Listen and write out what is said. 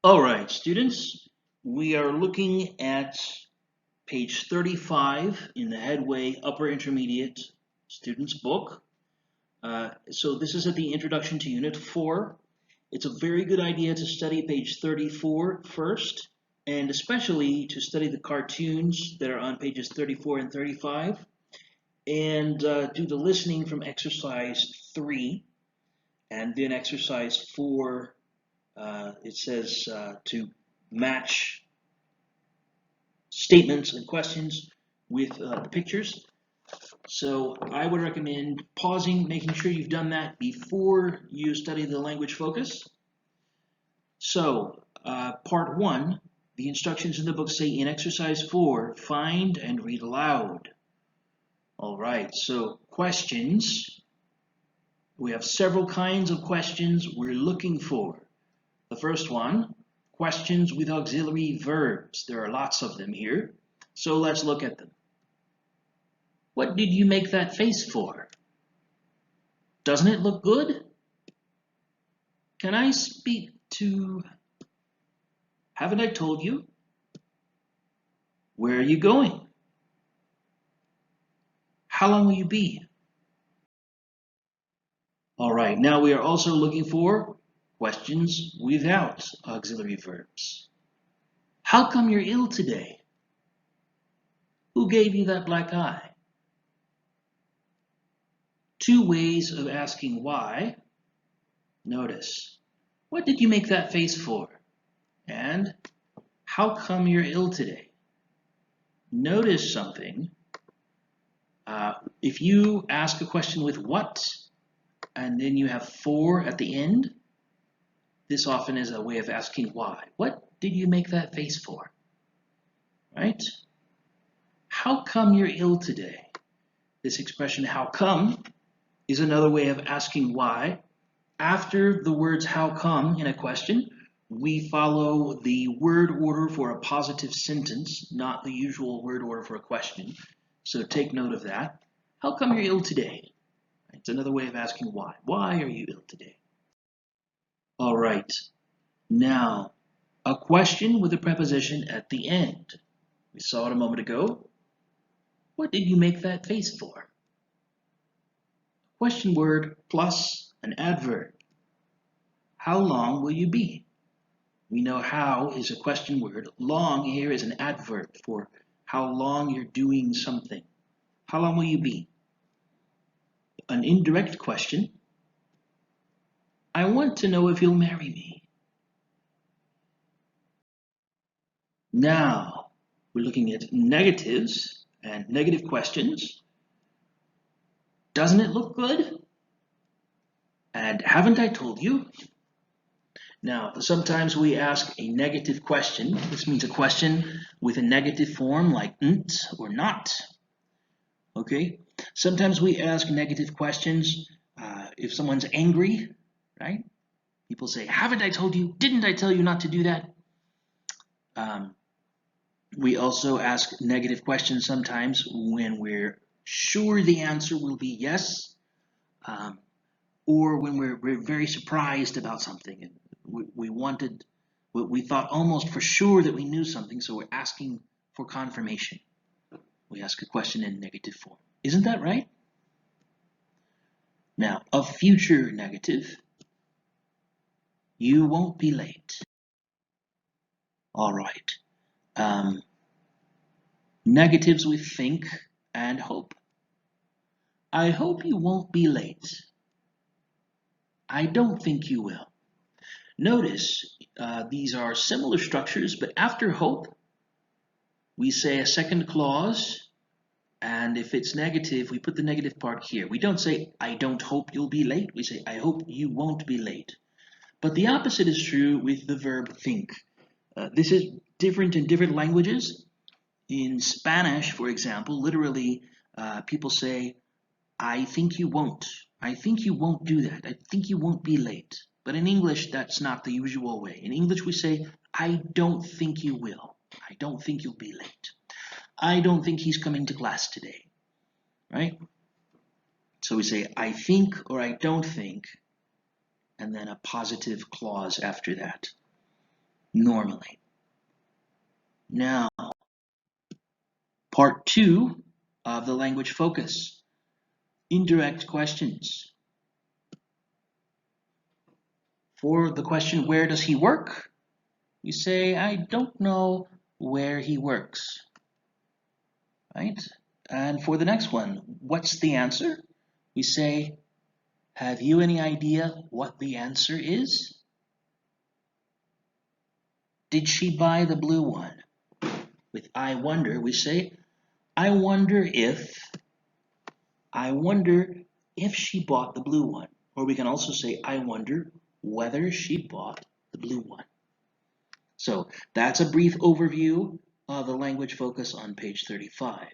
All right, students, we are looking at page 35 in the Headway Upper Intermediate Students book. So this is at the introduction to Unit 4. It's a very good idea to study page 34 first, and especially to study the cartoons that are on pages 34 and 35, and do the listening from exercise 3, and then exercise 4. It says to match statements and questions with the pictures. So I would recommend pausing, making sure you've done that before you study the language focus. So part 1, the instructions in the book say in exercise 4, find and read aloud. All right, so questions. We have several kinds of questions we're looking for. The first one, questions with auxiliary verbs. There are lots of them here, so let's look at them. What did you make that face for? Doesn't it look good? Can I speak to... Haven't I told you? Where are you going? How long will you be? All right, now we are also looking for questions without auxiliary verbs. How come you're ill today? Who gave you that black eye? Two ways of asking why. Notice, what did you make that face for? And how come you're ill today? Notice something. If you ask a question with what, and then you have for at the end, this often is a way of asking why. What did you make that face for? Right? How come you're ill today? This expression, how come, is another way of asking why. After the words how come in a question, we follow the word order for a positive sentence, not the usual word order for a question. So take note of that. How come you're ill today? It's another way of asking why. Why are you ill today? All right. Now, a question with a preposition at the end. We saw it a moment ago. What did you make that face for? Question word plus an adverb. How long will you be? We know how is a question word. Long here is an adverb for how long you're doing something. How long will you be? An indirect question. I want to know if you'll marry me. Now, we're looking at negatives and negative questions. Doesn't it look good? And haven't I told you? Now, sometimes we ask a negative question. This means a question with a negative form like nt or not. Okay? Sometimes we ask negative questions if someone's angry, right? People say, haven't I told you? Didn't I tell you not to do that? We also ask negative questions sometimes when we're sure the answer will be yes, or when we're very surprised about something and we thought almost for sure that we knew something, so we're asking for confirmation. We ask a question in negative form. Isn't that right? Now, a future negative, you won't be late. All right. Negatives with think and hope. I hope you won't be late. I don't think you will. Notice these are similar structures, but after hope, we say a second clause, and if it's negative, we put the negative part here. We don't say, I don't hope you'll be late. We say, I hope you won't be late. But the opposite is true with the verb think. This is different in different languages. In Spanish, for example, literally, people say, I think you won't. I think you won't do that. I think you won't be late. But in English, that's not the usual way. In English, we say, I don't think you will. I don't think you'll be late. I don't think he's coming to class today. Right? So we say, I think or I don't think, and then a positive clause after that. normally. Now, part 2 of the language focus, indirect questions. For the question, where does he work? You say, I don't know where he works, right? And for the next one, what's the answer? We say, have you any idea what the answer is? Did she buy the blue one? With I wonder, we say, I wonder if she bought the blue one. Or we can also say, I wonder whether she bought the blue one. So that's a brief overview of the language focus on page 35.